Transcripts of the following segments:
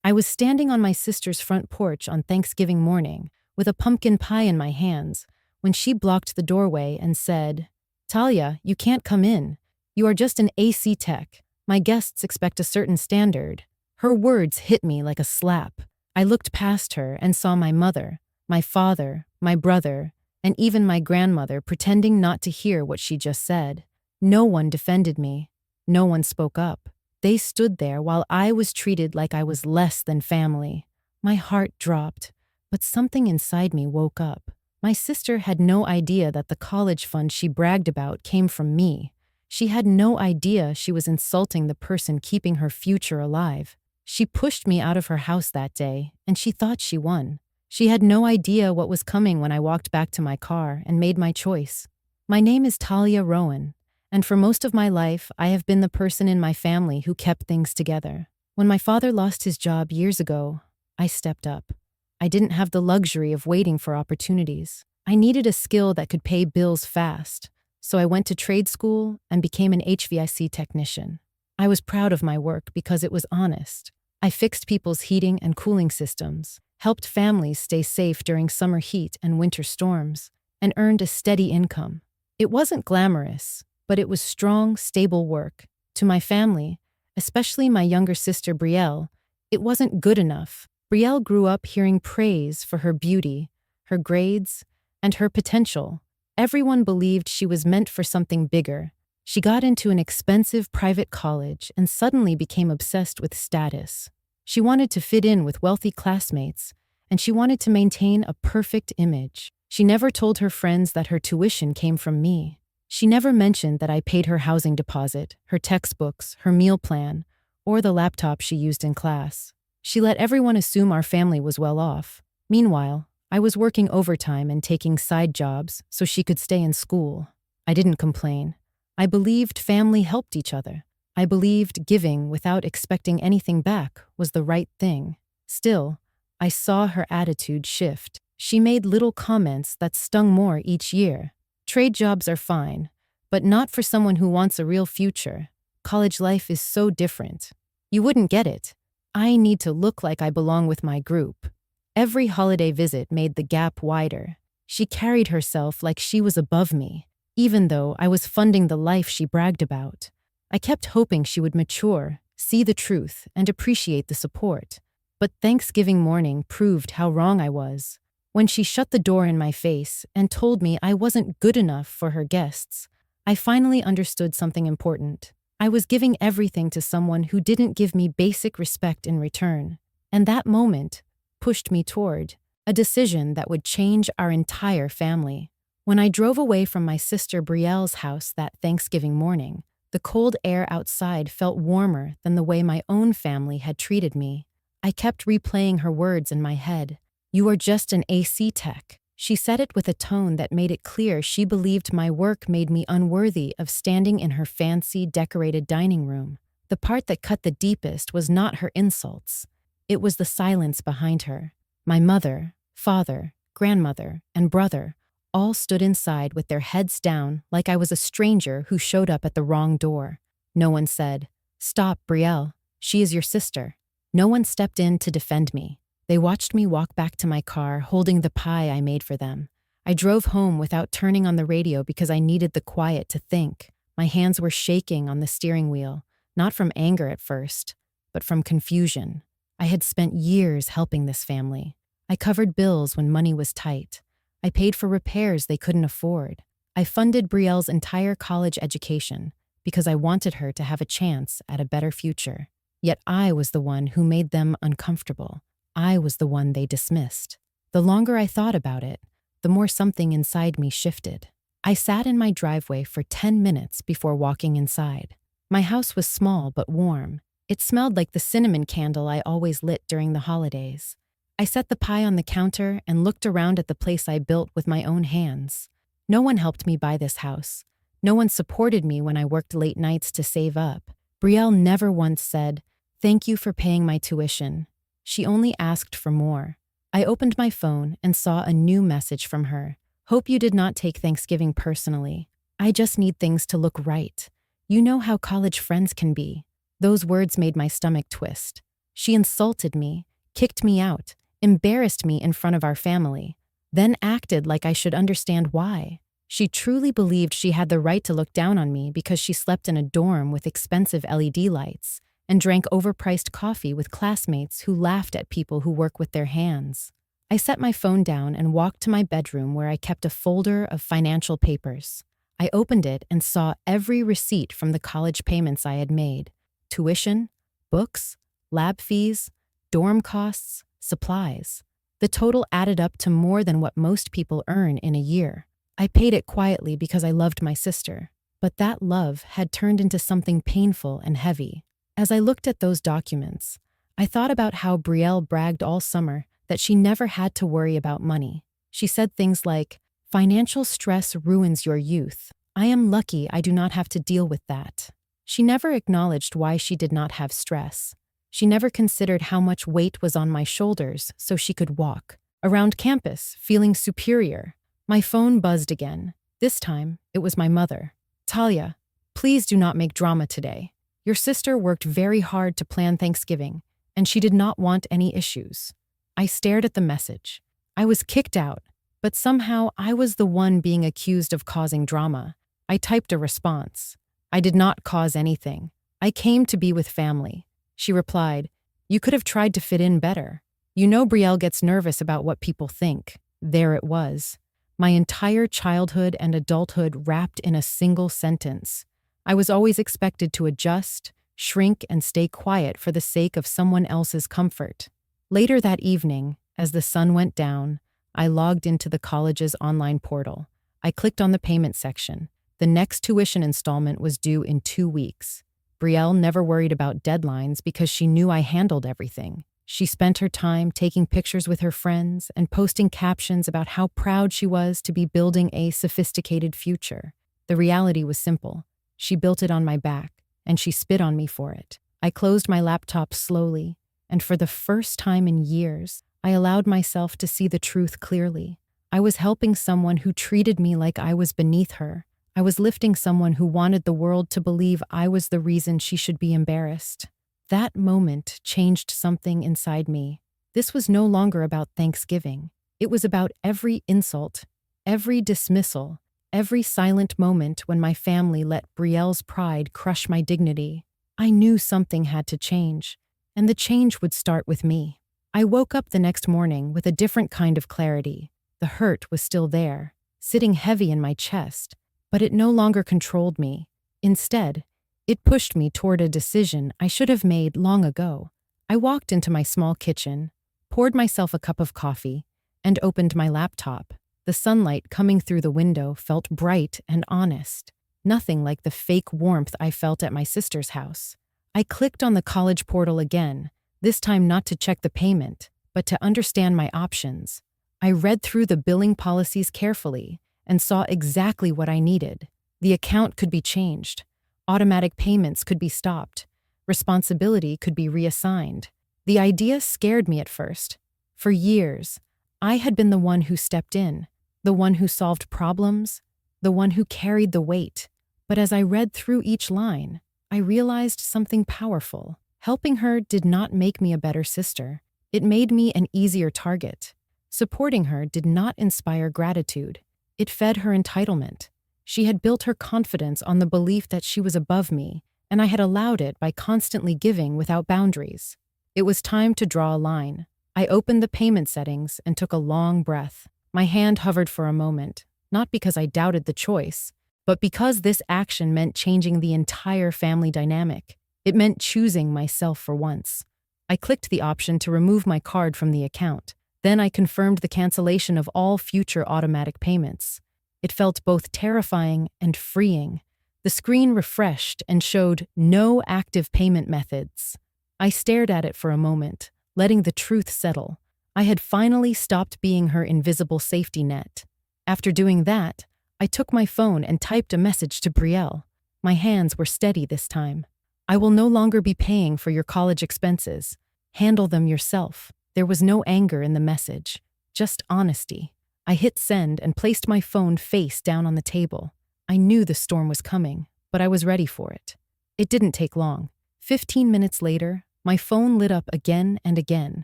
I was standing on my sister's front porch on Thanksgiving morning with a pumpkin pie in my hands when she blocked the doorway and said, "Talia, you can't come in. You are just an AC tech. My guests expect a certain standard." Her words hit me like a slap. I looked past her and saw my mother, my father, my brother, and even my grandmother pretending not to hear what she just said. No one defended me. No one spoke up. They stood there while I was treated like I was less than family. My heart dropped, but something inside me woke up. My sister had no idea that the college fund she bragged about came from me. She had no idea she was insulting the person keeping her future alive. She pushed me out of her house that day, and she thought she won. She had no idea what was coming when I walked back to my car and made my choice. My name is Talia Rowan, and for most of my life, I have been the person in my family who kept things together. When my father lost his job years ago, I stepped up. I didn't have the luxury of waiting for opportunities. I needed a skill that could pay bills fast, so I went to trade school and became an HVAC technician. I was proud of my work because it was honest. I fixed people's heating and cooling systems, helped families stay safe during summer heat and winter storms, and earned a steady income. It wasn't glamorous, but it was strong, stable work. To my family, especially my younger sister Brielle, it wasn't good enough. Brielle grew up hearing praise for her beauty, her grades, and her potential. Everyone believed she was meant for something bigger. She got into an expensive private college and suddenly became obsessed with status. She wanted to fit in with wealthy classmates, and she wanted to maintain a perfect image. She never told her friends that her tuition came from me. She never mentioned that I paid her housing deposit, her textbooks, her meal plan, or the laptop she used in class. She let everyone assume our family was well off. Meanwhile, I was working overtime and taking side jobs so she could stay in school. I didn't complain. I believed family helped each other. I believed giving without expecting anything back was the right thing. Still, I saw her attitude shift. She made little comments that stung more each year. Trade jobs are fine, but not for someone who wants a real future. College life is so different. You wouldn't get it. I need to look like I belong with my group. Every holiday visit made the gap wider. She carried herself like she was above me, even though I was funding the life she bragged about. I kept hoping she would mature, see the truth, and appreciate the support. But Thanksgiving morning proved how wrong I was. When she shut the door in my face and told me I wasn't good enough for her guests, I finally understood something important. I was giving everything to someone who didn't give me basic respect in return. And that moment pushed me toward a decision that would change our entire family. When I drove away from my sister Brielle's house that Thanksgiving morning, the cold air outside felt warmer than the way my own family had treated me. I kept replaying her words in my head. "You are just an AC tech." She said it with a tone that made it clear she believed my work made me unworthy of standing in her fancy, decorated dining room. The part that cut the deepest was not her insults. It was the silence behind her. My mother, father, grandmother, and brother all stood inside with their heads down like I was a stranger who showed up at the wrong door. No one said, "Stop, Brielle. She is your sister." No one stepped in to defend me. They watched me walk back to my car holding the pie I made for them. I drove home without turning on the radio because I needed the quiet to think. My hands were shaking on the steering wheel, not from anger at first, but from confusion. I had spent years helping this family. I covered bills when money was tight. I paid for repairs they couldn't afford. I funded Brielle's entire college education because I wanted her to have a chance at a better future. Yet I was the one who made them uncomfortable. I was the one they dismissed. The longer I thought about it, the more something inside me shifted. I sat in my driveway for 10 minutes before walking inside. My house was small but warm. It smelled like the cinnamon candle I always lit during the holidays. I set the pie on the counter and looked around at the place I built with my own hands. No one helped me buy this house. No one supported me when I worked late nights to save up. Brielle never once said, "Thank you for paying my tuition." She only asked for more. I opened my phone and saw a new message from her. "Hope you did not take Thanksgiving personally. I just need things to look right. You know how college friends can be." Those words made my stomach twist. She insulted me, kicked me out, embarrassed me in front of our family, then acted like I should understand why. She truly believed she had the right to look down on me because she slept in a dorm with expensive LED lights and drank overpriced coffee with classmates who laughed at people who work with their hands. I set my phone down and walked to my bedroom where I kept a folder of financial papers. I opened it and saw every receipt from the college payments I had made: tuition, books, lab fees, dorm costs, supplies. The total added up to more than what most people earn in a year. I paid it quietly because I loved my sister, but that love had turned into something painful and heavy. As I looked at those documents, I thought about how Brielle bragged all summer that she never had to worry about money. She said things like, "Financial stress ruins your youth. I am lucky I do not have to deal with that." She never acknowledged why she did not have stress. She never considered how much weight was on my shoulders so she could walk around campus feeling superior. My phone buzzed again. This time, it was my mother. "Talia, please do not make drama today. Your sister worked very hard to plan Thanksgiving, and she did not want any issues." I stared at the message. I was kicked out, but somehow I was the one being accused of causing drama. I typed a response. "I did not cause anything. I came to be with family." She replied, "You could have tried to fit in better. You know Brielle gets nervous about what people think." There it was. My entire childhood and adulthood wrapped in a single sentence. I was always expected to adjust, shrink, and stay quiet for the sake of someone else's comfort. Later that evening, as the sun went down, I logged into the college's online portal. I clicked on the payment section. The next tuition installment was due in 2 weeks. Brielle never worried about deadlines because she knew I handled everything. She spent her time taking pictures with her friends and posting captions about how proud she was to be building a sophisticated future. The reality was simple. She built it on my back, and she spit on me for it. I closed my laptop slowly, and for the first time in years, I allowed myself to see the truth clearly. I was helping someone who treated me like I was beneath her. I was lifting someone who wanted the world to believe I was the reason she should be embarrassed. That moment changed something inside me. This was no longer about Thanksgiving. It was about every insult, every dismissal, every silent moment when my family let Brielle's pride crush my dignity. I knew something had to change, and the change would start with me. I woke up the next morning with a different kind of clarity. The hurt was still there, sitting heavy in my chest, but it no longer controlled me. Instead, it pushed me toward a decision I should have made long ago. I walked into my small kitchen, poured myself a cup of coffee, and opened my laptop. The sunlight coming through the window felt bright and honest, nothing like the fake warmth I felt at my sister's house. I clicked on the college portal again, this time not to check the payment, but to understand my options. I read through the billing policies carefully and saw exactly what I needed. The account could be changed. Automatic payments could be stopped. Responsibility could be reassigned. The idea scared me at first. For years, I had been the one who stepped in, the one who solved problems, the one who carried the weight. But as I read through each line, I realized something powerful. Helping her did not make me a better sister. It made me an easier target. Supporting her did not inspire gratitude. It fed her entitlement. She had built her confidence on the belief that she was above me, and I had allowed it by constantly giving without boundaries. It was time to draw a line. I opened the payment settings and took a long breath. My hand hovered for a moment, not because I doubted the choice, but because this action meant changing the entire family dynamic. It meant choosing myself for once. I clicked the option to remove my card from the account. Then I confirmed the cancellation of all future automatic payments. It felt both terrifying and freeing. The screen refreshed and showed no active payment methods. I stared at it for a moment, letting the truth settle. I had finally stopped being her invisible safety net. After doing that, I took my phone and typed a message to Brielle. My hands were steady this time. "I will no longer be paying for your college expenses. Handle them yourself." There was no anger in the message, just honesty. I hit send and placed my phone face down on the table. I knew the storm was coming, but I was ready for it. It didn't take long. 15 minutes later, My phone lit up again and again.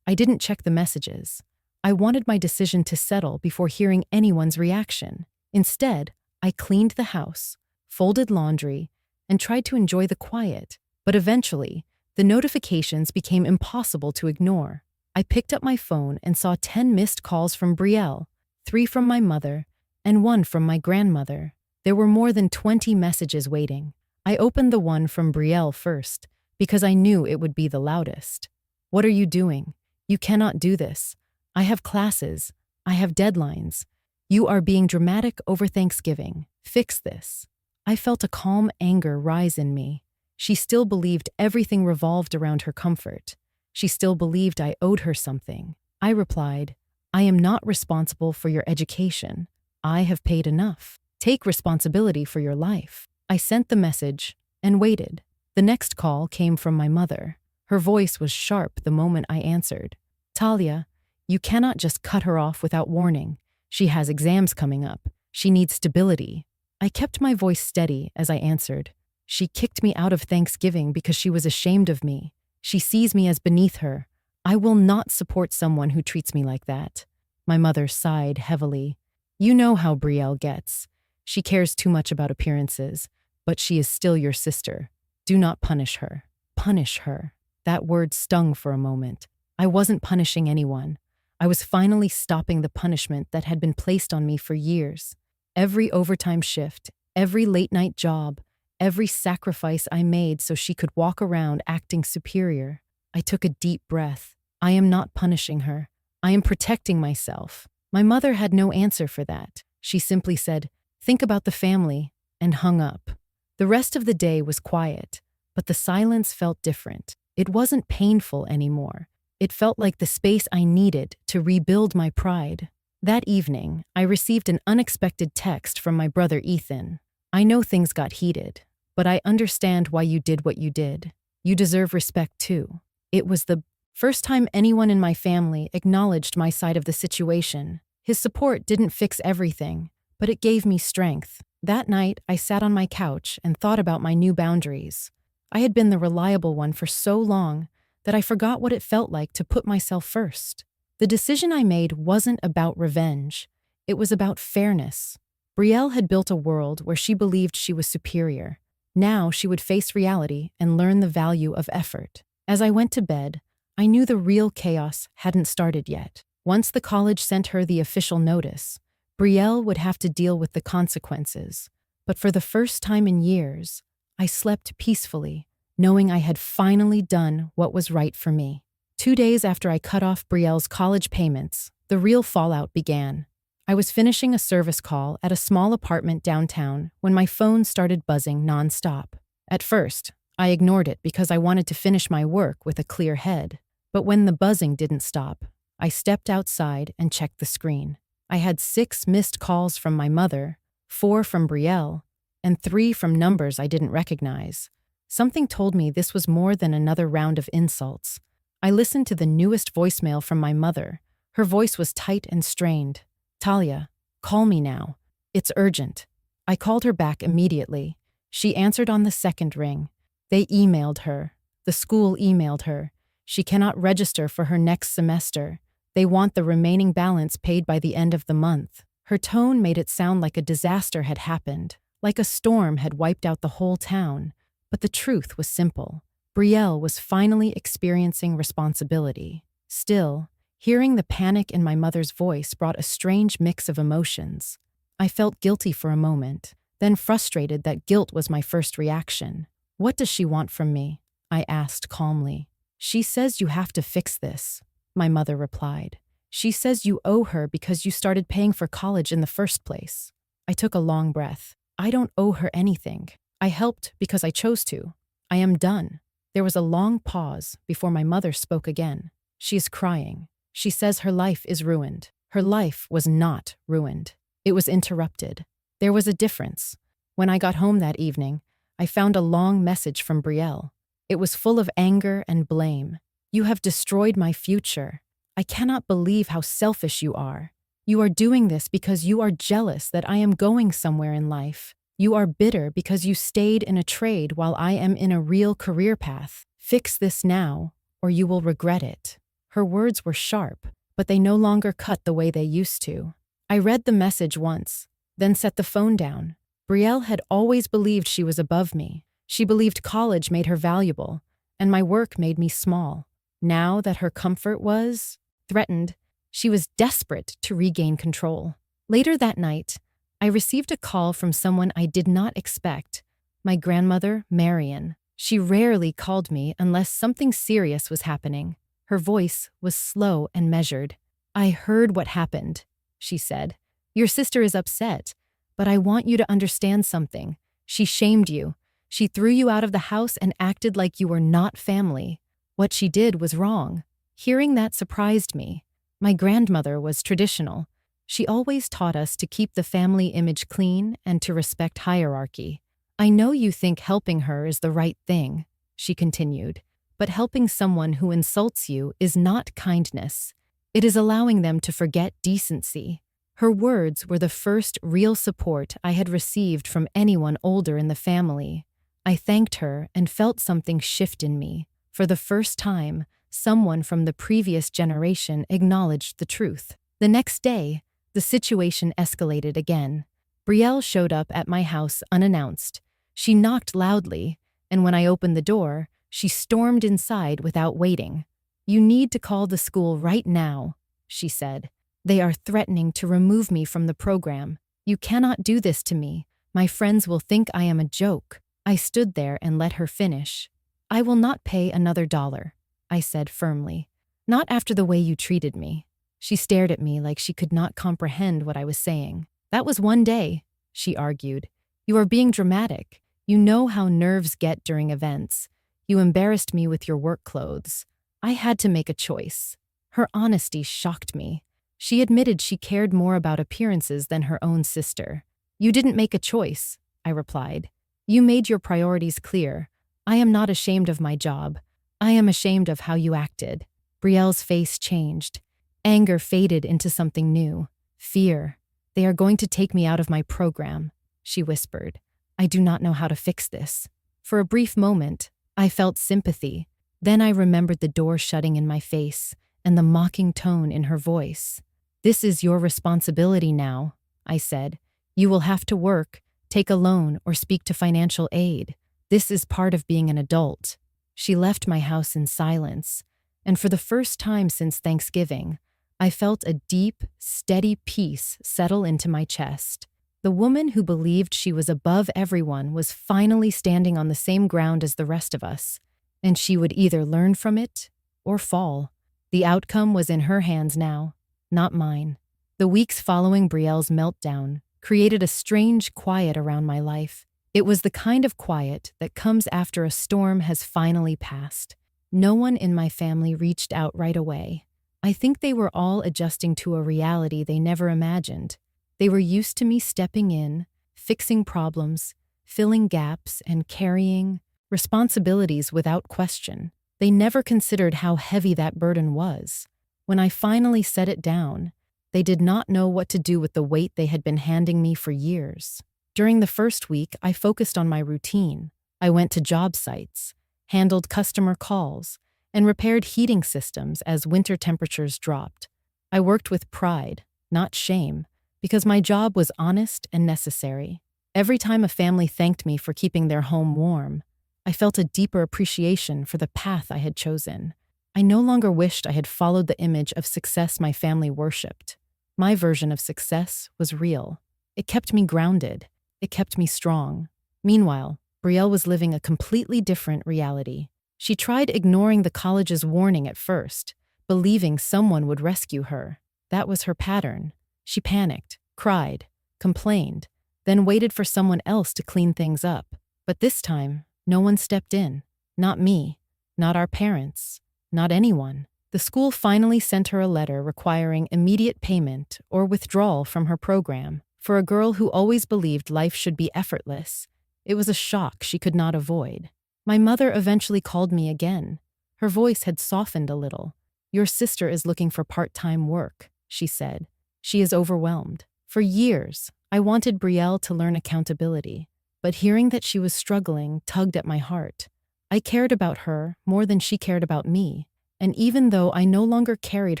I didn't check the messages. I wanted my decision to settle before hearing anyone's reaction. Instead, I cleaned the house, folded laundry, and tried to enjoy the quiet. But eventually, the notifications became impossible to ignore. I picked up my phone and saw 10 missed calls from Brielle, 3 from my mother, and 1 from my grandmother. There were more than 20 messages waiting. I opened the one from Brielle first, because I knew it would be the loudest. "What are you doing? You cannot do this. I have classes. I have deadlines. You are being dramatic over Thanksgiving. Fix this." I felt a calm anger rise in me. She still believed everything revolved around her comfort. She still believed I owed her something. I replied, "I am not responsible for your education. I have paid enough. Take responsibility for your life." I sent the message and waited. The next call came from my mother. Her voice was sharp the moment I answered. "Talia, you cannot just cut her off without warning. She has exams coming up. She needs stability." I kept my voice steady as I answered. "She kicked me out of Thanksgiving because she was ashamed of me. She sees me as beneath her. I will not support someone who treats me like that." My mother sighed heavily. "You know how Brielle gets. She cares too much about appearances, but she is still your sister. Do not punish her. Punish her." That word stung for a moment. I wasn't punishing anyone. I was finally stopping the punishment that had been placed on me for years. Every overtime shift, every late-night job, every sacrifice I made so she could walk around acting superior. I took a deep breath. I am not punishing her. I am protecting myself. My mother had no answer for that. She simply said, "Think about the family," and hung up. The rest of the day was quiet, but the silence felt different. It wasn't painful anymore. It felt like the space I needed to rebuild my pride. That evening, I received an unexpected text from my brother Ethan. "I know things got heated, but I understand why you did what you did. You deserve respect too." It was the first time anyone in my family acknowledged my side of the situation. His support didn't fix everything, but it gave me strength. That night, I sat on my couch and thought about my new boundaries. I had been the reliable one for so long that I forgot what it felt like to put myself first. The decision I made wasn't about revenge. It was about fairness. Brielle had built a world where she believed she was superior. Now she would face reality and learn the value of effort. As I went to bed, I knew the real chaos hadn't started yet. Once the college sent her the official notice, Brielle would have to deal with the consequences. But for the first time in years, I slept peacefully, knowing I had finally done what was right for me. 2 days after I cut off Brielle's college payments, the real fallout began. I was finishing a service call at a small apartment downtown when my phone started buzzing nonstop. At first, I ignored it because I wanted to finish my work with a clear head. But when the buzzing didn't stop, I stepped outside and checked the screen. I had 6 missed calls from my mother, 4 from Brielle, and 3 from numbers I didn't recognize. Something told me this was more than another round of insults. I listened to the newest voicemail from my mother. Her voice was tight and strained. "Talia, call me now. It's urgent." I called her back immediately. She answered on the second ring. They emailed her. The school emailed her. She cannot register for her next semester. They want the remaining balance paid by the end of the month. Her tone made it sound like a disaster had happened, like a storm had wiped out the whole town. But the truth was simple. Brielle was finally experiencing responsibility. Still, hearing the panic in my mother's voice brought a strange mix of emotions. I felt guilty for a moment, then frustrated that guilt was my first reaction. "What does she want from me?" I asked calmly. "She says you have to fix this," my mother replied. "She says you owe her because you started paying for college in the first place." I took a long breath. I don't owe her anything. I helped because I chose to. I am done. There was a long pause before my mother spoke again. "She is crying. She says her life is ruined." Her life was not ruined. It was interrupted. There was a difference. When I got home that evening, I found a long message from Brielle. It was full of anger and blame. "You have destroyed my future. I cannot believe how selfish you are. You are doing this because you are jealous that I am going somewhere in life. You are bitter because you stayed in a trade while I am in a real career path. Fix this now, or you will regret it. Her words were sharp, but they no longer cut the way they used to. I read the message once, then set the phone down. Brielle had always believed she was above me. She believed college made her valuable, and my work made me small. Now that her comfort was threatened, she was desperate to regain control. Later that night, I received a call from someone I did not expect, my grandmother, Marion. She rarely called me unless something serious was happening. Her voice was slow and measured. "I heard what happened," she said. "Your sister is upset, but I want you to understand something. She shamed you. She threw you out of the house and acted like you were not family. What she did was wrong." Hearing that surprised me. My grandmother was traditional. She always taught us to keep the family image clean and to respect hierarchy. "I know you think helping her is the right thing," she continued, "but helping someone who insults you is not kindness. It is allowing them to forget decency." Her words were the first real support I had received from anyone older in the family. I thanked her and felt something shift in me. For the first time, someone from the previous generation acknowledged the truth. The next day, the situation escalated again. Brielle showed up at my house unannounced. She knocked loudly, and when I opened the door, she stormed inside without waiting. "You need to call the school right now," she said. "They are threatening to remove me from the program. You cannot do this to me. My friends will think I am a joke." I stood there and let her finish. "I will not pay another $1, I said firmly. "Not after the way you treated me." She stared at me like she could not comprehend what I was saying. "That was one day," she argued. "You are being dramatic. You know how nerves get during events. You embarrassed me with your work clothes. I had to make a choice." Her honesty shocked me. She admitted she cared more about appearances than her own sister. "You didn't make a choice," I replied. "You made your priorities clear. I am not ashamed of my job. I am ashamed of how you acted." Brielle's face changed. Anger faded into something new. "Fear. They are going to take me out of my program," she whispered. "I do not know how to fix this." For a brief moment, I felt sympathy. Then I remembered the door shutting in my face and the mocking tone in her voice. "This is your responsibility now," I said. "You will have to work, take a loan, or speak to financial aid. This is part of being an adult." She left my house in silence, and for the first time since Thanksgiving, I felt a deep, steady peace settle into my chest. The woman who believed she was above everyone was finally standing on the same ground as the rest of us, and she would either learn from it or fall. The outcome was in her hands now, not mine. The weeks following Brielle's meltdown created a strange quiet around my life. It was the kind of quiet that comes after a storm has finally passed. No one in my family reached out right away. I think they were all adjusting to a reality they never imagined. They were used to me stepping in, fixing problems, filling gaps, and carrying responsibilities without question. They never considered how heavy that burden was. When I finally set it down, they did not know what to do with the weight they had been handing me for years. During the first week, I focused on my routine. I went to job sites, handled customer calls, and repaired heating systems as winter temperatures dropped. I worked with pride, not shame, because my job was honest and necessary. Every time a family thanked me for keeping their home warm, I felt a deeper appreciation for the path I had chosen. I no longer wished I had followed the image of success my family worshipped. My version of success was real. It kept me grounded. It kept me strong. Meanwhile, Brielle was living a completely different reality. She tried ignoring the college's warning at first, believing someone would rescue her. That was her pattern. She panicked, cried, complained, then waited for someone else to clean things up. But this time, no one stepped in. Not me, not our parents, not anyone. The school finally sent her a letter requiring immediate payment or withdrawal from her program. For a girl who always believed life should be effortless, it was a shock she could not avoid. My mother eventually called me again. Her voice had softened a little. "Your sister is looking for part-time work," she said. "She is overwhelmed." For years, I wanted Brielle to learn accountability, but hearing that she was struggling tugged at my heart. I cared about her more than she cared about me, and even though I no longer carried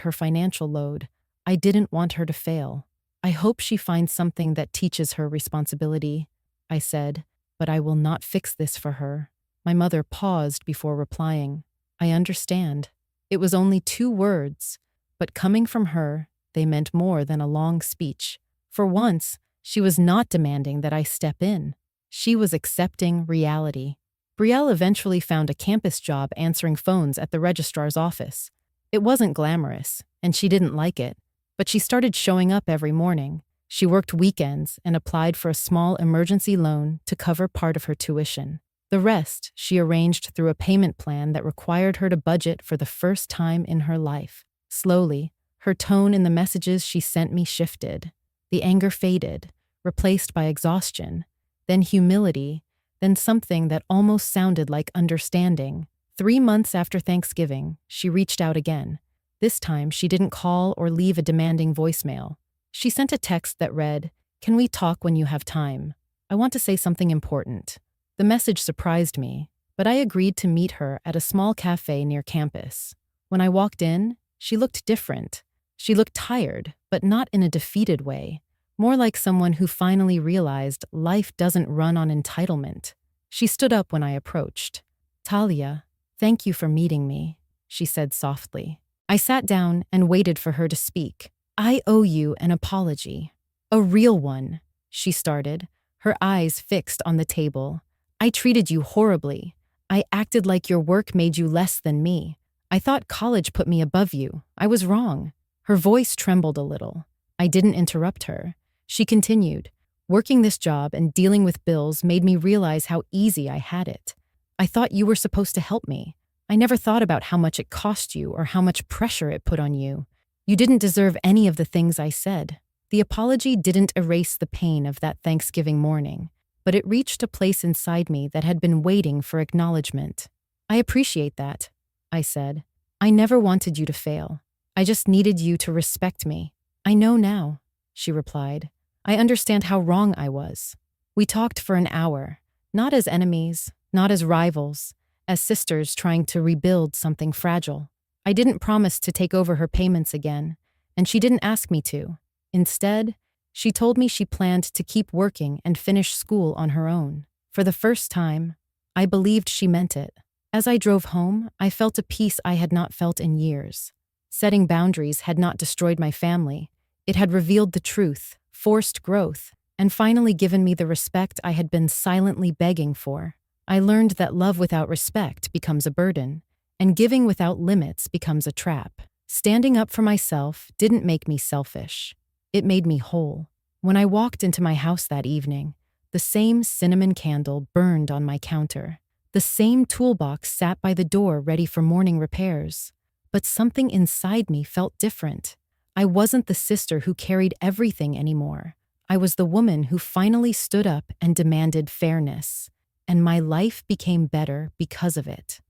her financial load, I didn't want her to fail. I hope she finds something that teaches her responsibility, I said, but I will not fix this for her. My mother paused before replying. I understand. It was only 2 words, but coming from her, they meant more than a long speech. For once, she was not demanding that I step in. She was accepting reality. Brielle eventually found a campus job answering phones at the registrar's office. It wasn't glamorous, and she didn't like it, but she started showing up every morning. She worked weekends and applied for a small emergency loan to cover part of her tuition. The rest she arranged through a payment plan that required her to budget for the first time in her life. Slowly, her tone in the messages she sent me shifted. The anger faded, replaced by exhaustion, then humility, then something that almost sounded like understanding. 3 months after Thanksgiving, she reached out again. This time, she didn't call or leave a demanding voicemail. She sent a text that read, "Can we talk when you have time? I want to say something important." The message surprised me, but I agreed to meet her at a small cafe near campus. When I walked in, she looked different. She looked tired, but not in a defeated way, more like someone who finally realized life doesn't run on entitlement. She stood up when I approached. "Talia, thank you for meeting me," she said softly. I sat down and waited for her to speak. "I owe you an apology." "A real one," she started, her eyes fixed on the table. "I treated you horribly. I acted like your work made you less than me. I thought college put me above you. I was wrong." Her voice trembled a little. I didn't interrupt her. She continued, "Working this job and dealing with bills made me realize how easy I had it. I thought you were supposed to help me. I never thought about how much it cost you or how much pressure it put on you. You didn't deserve any of the things I said." The apology didn't erase the pain of that Thanksgiving morning, but it reached a place inside me that had been waiting for acknowledgement. "I appreciate that," I said. "I never wanted you to fail. I just needed you to respect me." "I know now," she replied. "I understand how wrong I was." We talked for an hour, not as enemies, not as rivals, as sisters trying to rebuild something fragile. I didn't promise to take over her payments again, and she didn't ask me to. Instead, she told me she planned to keep working and finish school on her own. For the first time, I believed she meant it. As I drove home, I felt a peace I had not felt in years. Setting boundaries had not destroyed my family. It had revealed the truth, forced growth, and finally given me the respect I had been silently begging for. I learned that love without respect becomes a burden, and giving without limits becomes a trap. Standing up for myself didn't make me selfish. It made me whole. When I walked into my house that evening, the same cinnamon candle burned on my counter. The same toolbox sat by the door ready for morning repairs. But something inside me felt different. I wasn't the sister who carried everything anymore. I was the woman who finally stood up and demanded fairness. And my life became better because of it.